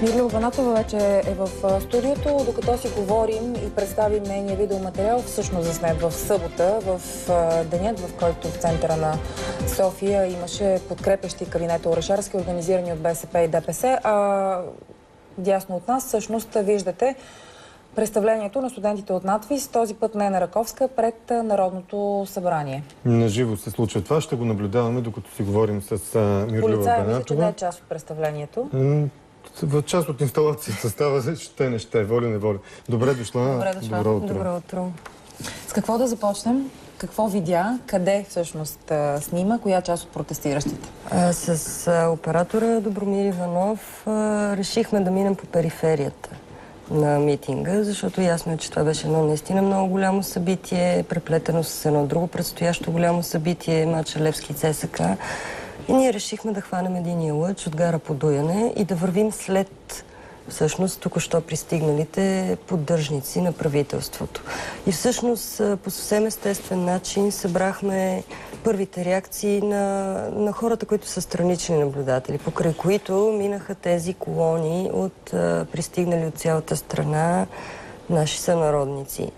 Мирля Банатова вече е в студиото. Докато си говорим и представим нейния видеоматериал, всъщност заснет в събота, в денят, в който в центъра на София имаше подкрепящи кабинета Орешарски, организирани от БСП и ДПС. Дясно от нас всъщност виждате представлението на студентите от НАТФИЗ, този път не на Раковска, пред Народното събрание. Наживо се случва това. Ще го наблюдаваме, докато си говорим с Мирля Банатова. Полицай, мисля, че не е част от представлението. Част от инсталацията става, не ще, воля-неволя. Добре дошла. Добре дошла. Добро утро. Добро утро. С какво да започнем? Какво видя? Къде всъщност снима? Коя част от протестиращите? С оператора Добромир Иванов решихме да минем по периферията на митинга, защото ясно е, че това беше едно наистина много голямо събитие, преплетено с едно друго предстоящо голямо събитие, мача Левски ЦСК. И ние решихме да хванем единия лъч от гара Подуяне и да вървим след всъщност току-що пристигналите поддръжници на правителството. И всъщност по съвсем естествен начин събрахме първите реакции на хората, които са странични наблюдатели, покрай които минаха тези колони от пристигнали от цялата страна наши сънародници.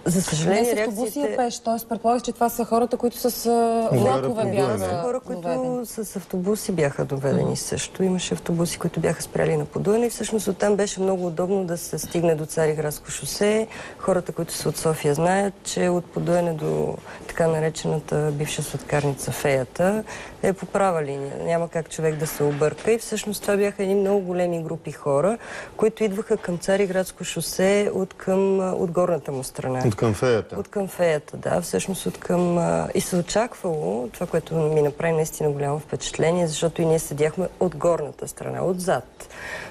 За съжаление, не с автобуси и пеш, т.е. предполагаш, че това са хората, които с влакове бяха хора, които с автобуси бяха доведени също. Имаше автобуси, които бяха спряли на Подуяне и всъщност оттам беше много удобно да се стигне до Цариградско шосе. Хората, които са от София, знаят, че от Подуяне до така наречената бивша сладкарница Феята е по права линия. Няма как човек да се обърка и всъщност това бяха едни много големи групи хора, които идваха към Цариградско шосе от горната му страна. От към Феята. От към Феята, да. Всъщност от към... И се очаквало, това, което ми направи наистина голямо впечатление, защото и ние седяхме от горната страна, отзад.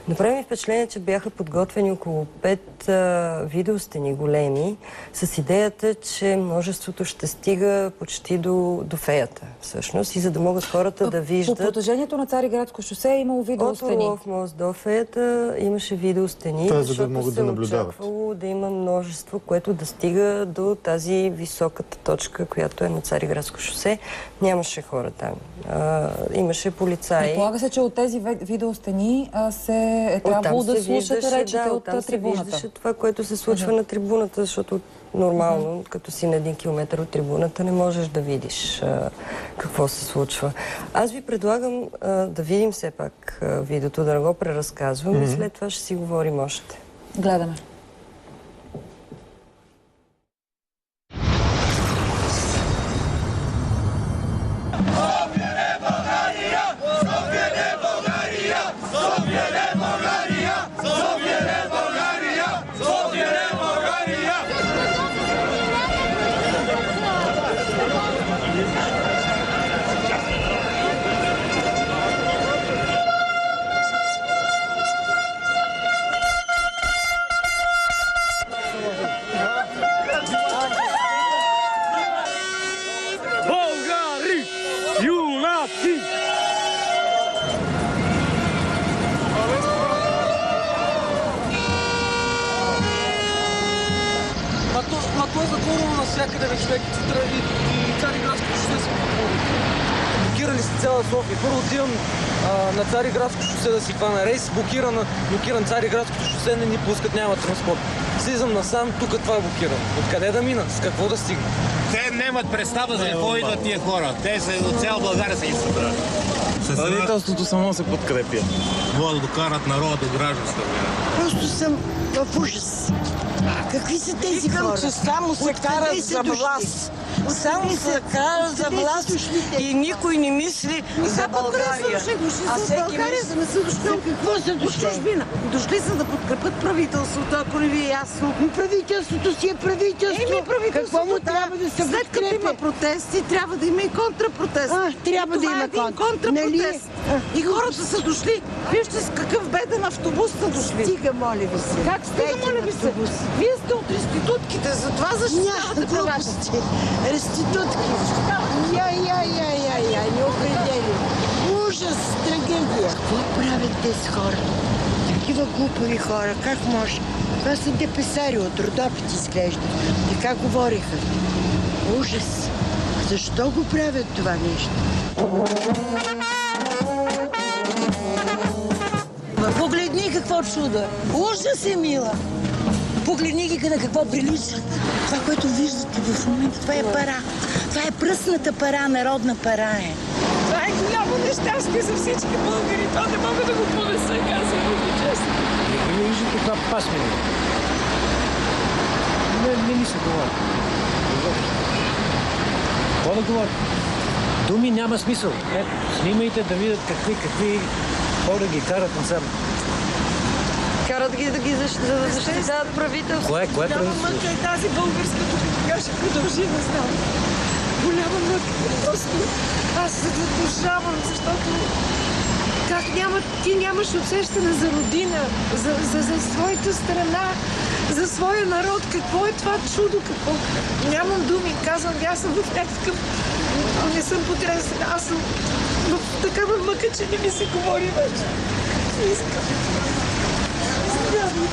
Направи ми впечатление, че бяха подготвени около 5 видеостени големи, с идеята, че множеството ще стига почти до Феята, всъщност, и за да могат хората да виждат... По протежението на Цариградско шосе е имало видеостени. От Орлов мост до Феята имаше видеостени, защото се очаквало да има множество, което да стига до тази високата точка, която е на Цариградско шосе. Нямаше хора там. Имаше полицаи. Предполага се, че от тези видеостени е трябвало да слушате речите от трибуната. Се виждаше това, което се случва на трибуната, защото нормално, като си на 1 километър от трибуната, не можеш да видиш какво се случва. Аз ви предлагам да видим все пак видеото, да не го преразказвам и след това ще си говорим още. Гледаме. То е затворено навсякъде на човек и Цариградско шосе са блокирали си цяла София. Първо отивам на Цариградско шосе да си хвана рейс, блокиран Цариградското шосе, не ни пускат, няма транспорт. Слизам насам, тук това е блокирано. Откъде да мина? С какво да стигна? Те нямат представа за какво идват тия хора. Те са от цяла България са ги събрали. Правителството само се подкрепя. Могат да докарат народа до гражданска война. Просто съм в ужас. Какви са тези хора? Че само се карат за власт. Само се карат за власт и никой не мисли за България. А всеки мисли... не са дошли. Какво са дошли? Дошли са да подкрепят правителството, ако не ви е ясно. Правителството си е правителство. Какво му трябва да се подкрепя? След като има протести, трябва да има и контрапротест. Трябва да има контрапротест. И хората са дошли. Вижте с какъв беден автобус са дошли. Стига, моля ви се. Как стига, моля ви се? Вие сте от реститутките, затова защитавате правата. Реститутки. Не определи. Ужас, трагедия. Какво правят тези хора? Такива глупави хора, как може? Това са депесари от Родопит изглежда. Така говориха. Ужас. Защо го правят това нещо? какво чудо. Ужас е, мила. Погледни ги на какво прилича. Това, което виждате в момента, това е пара. Това е пръсната пара, народна пара е. Това е голямо нещастие за всички българи. Това не мога да го понеса, казвам го честно. Не виждате това пасмина. Не ми се говори. Какво да говори? Думи няма смисъл. Ето, снимайте да видят какви хора ги карат насам. Карат ги да ги защитават правителство. Кое Голяма правителство? мъка е тази българска, тук кога ще продължи, не знам. Голяма мъка. Просто аз се задушавам, защото ти нямаш усещане за родина, за своята страна, за своя народ. Какво е това чудо? Какво? Нямам думи. Казвам, аз съм в някакъв... Не съм потресена. Аз съм в такава мъка, че не ми се говори вече. Не искам. Страшно.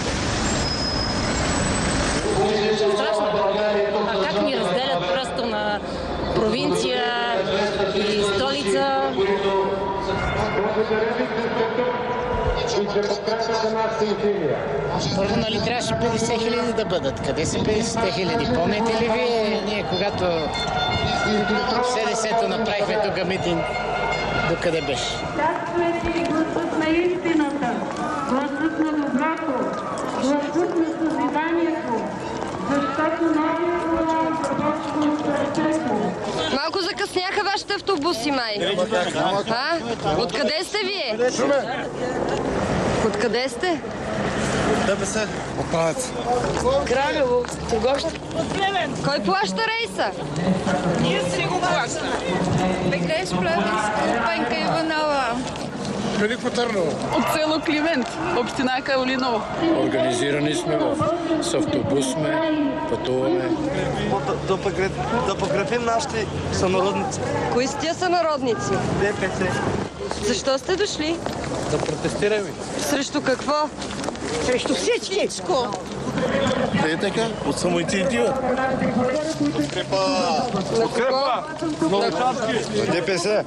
А как ни разделят просто на провинция и столица? Първо, нали трябваше 50 хиляди да бъдат? Къде са 50 хиляди? Помните ли вие, ние когато в СДС-то направихме тук митинг, докъде беше? Както е гласът на истината, гласът на доброто, гласът на съзиданието, защото новият колон започва от сърцето. Малко закъсняха вашите автобуси, май. А? Откъде сте вие? Откъде сте? ДПС. От Правец. Кралево, Търговище. Кой плаща рейса? Ние си го плащаме. Беглеш Плевенска, Пенка Иванова. Велико Търново. От село Климент, община Калиново. Организирани сме с автобус сме, пътуваме. Да подкрепим нашите сънародници. Кои сте тия сънародници? ДПС. Защо сте дошли? Да протестираме. Срещу какво? Срещу всички. Е така, от самоинициатива. ДПС.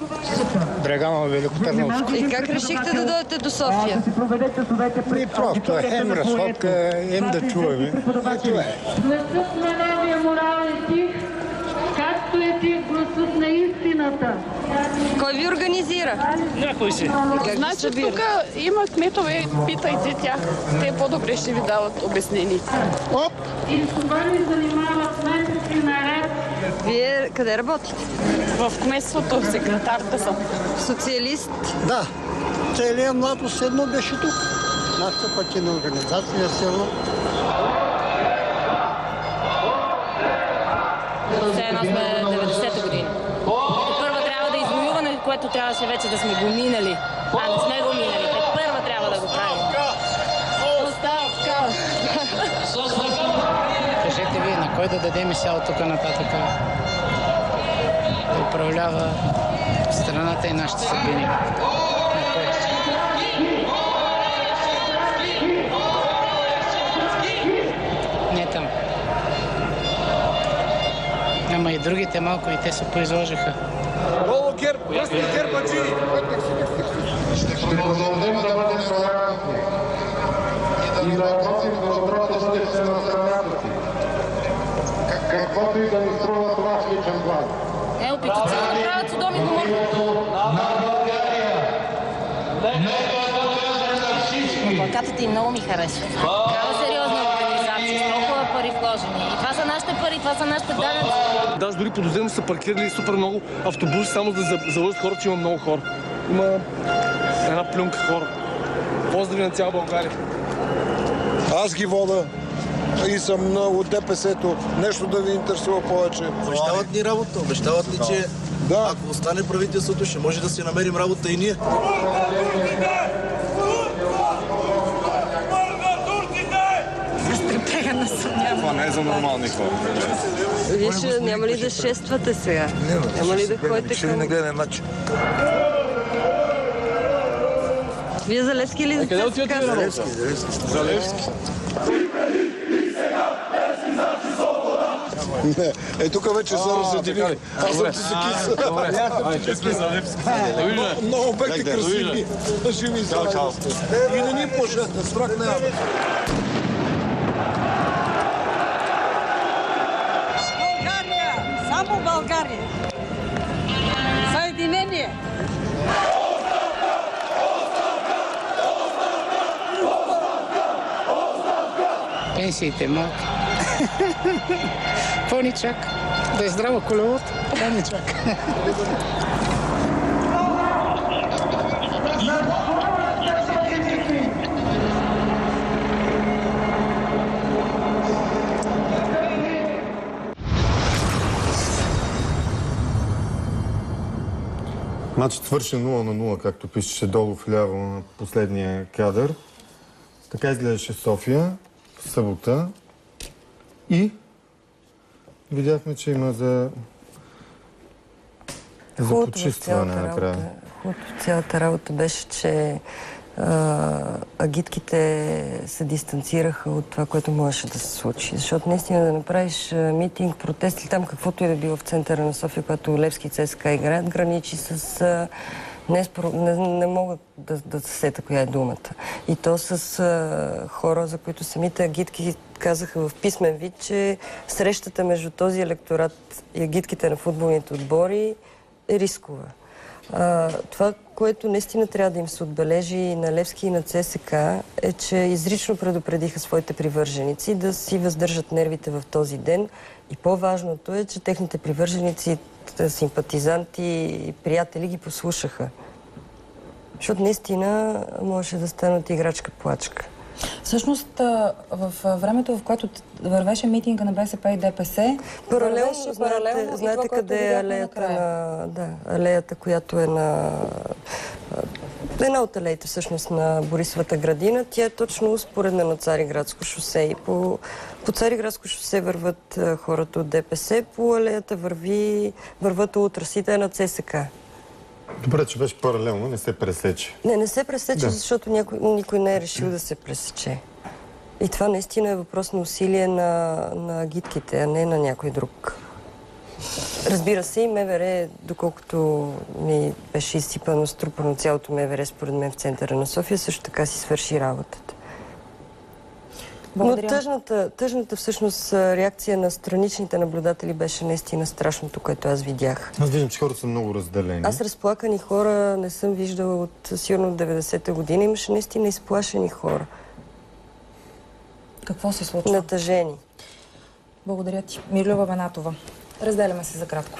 Драганова Велико Търновско. И как решихте да дойдете до София? И просто хем разходка, хем да чуваме. И това е. Гласът на новия морал е тих, както е тих гласът на истината. Кой ви организира? Някой си. Значи тук има кметове, питайте тях. Те по-добре ще ви дават обяснение. И с това ни занимават месеци наред. Вие къде работите? В кметството секретарка съм. Социалист? Да, целият младост едно беше тук. Нашата партийна организация село. Все едно сме 90-та година. Първа трябва да извоюваме, което трябваше вече да сме го минали. А не сме го минали. Първа трябва да го правим. Оставка! Кажете вие, на кой да дадем сега от тук нататък да управлява страната и нашите съдбини? На кой? Не там. Ама и другите малко и те се поизложиха. Голо герб, пръсни гербачи! Ще продължим да бъдем толерантни и да работим за доброто бъдеще на страната си. Каквото и да ни струва това в личен план. Опитат се да правят судоми говори. Плакатите им много ми харесват. Такава сериозна организация, с толкова пари вложени. И това са нашите пари, това са нашите данъци. Даже дори подозирам, че са паркирали супер много автобуси, само да завършат хората, че има много хора. Има една плюнка хора. Поздрави на цяла България. Аз ги вода и съм от ДПС-то. Нещо да ви интересува повече. Обещават ни работа, обещават ни, че ако остане правителството, ще може да си намерим работа и ние. Разтрепегана съм, няма. Това не е за нормални хора. Вие ще, няма ли да шествате сега? Няма ли да ходите Ще ви не гледаме матч. Вие за Левски или за Къде отивате ви на работа? За Левски. Не, тук вече са разсъединили. Аз съм ти се киса. Много бехте красиви. Живи и здрави. И не ни плашете, страх няма. България! Само България! Съединение! Пенсиите малки. Какво ни чака? Да е здраво колелото, какво ни чака? Матчът свърши 0-0, както пишеше долу вляво на последния кадър. Така изглеждаше София в събота и видяхме, че има за почистване накрая. Хубавото в цялата работа беше, че агитките се дистанцираха от това, което можеше да се случи. Защото наистина да направиш митинг, протест или там каквото и да било в центъра на София, когато Левски и ЦСКА играят, граничи с... Не мога да се сета коя е думата. И то с хора, за които самите агитки казаха в писмен вид, че срещата между този електорат и агитките на футболните отбори е рискова. Това, което наистина трябва да им се отбележи и на Левски и на ЦСКА, е, че изрично предупредиха своите привърженици да си въздържат нервите в този ден. И по-важното е, че техните привърженици, симпатизанти и приятели ги послушаха. Защото наистина можеше да станат играчка-плачка. Всъщност, в времето, в което вървеше митинга на БСП и ДПС, паралелно, знаете къде е алеята алеята, която е на... Една от алеите, всъщност, на Борисовата градина. Тя е точно успоредна на Цариградско шосе. И по Цариградско шосе върват хората от ДПС, по алеята върват ултрасите на ЦСКА. Добре, че беше паралелно, не се пресече. Не се пресече, защото никой не е решил да се пресече. И това наистина е въпрос на усилие на агитките, а не на някой друг. Разбира се, и МВР, доколкото ми беше изсипано, струпано цялото МВР, според мен в центъра на София, също така си свърши работата. Благодаря. Но тъжната всъщност реакция на страничните наблюдатели беше наистина страшното, което аз видях. Аз виждам, че хората са много разделени. Аз разплакани хора не съм виждала от сигурно 90-та година. Имаше наистина изплашени хора. Какво се случва? Натъжени. Благодаря ти. Мирлюва Венатова. Разделяме се за кратко.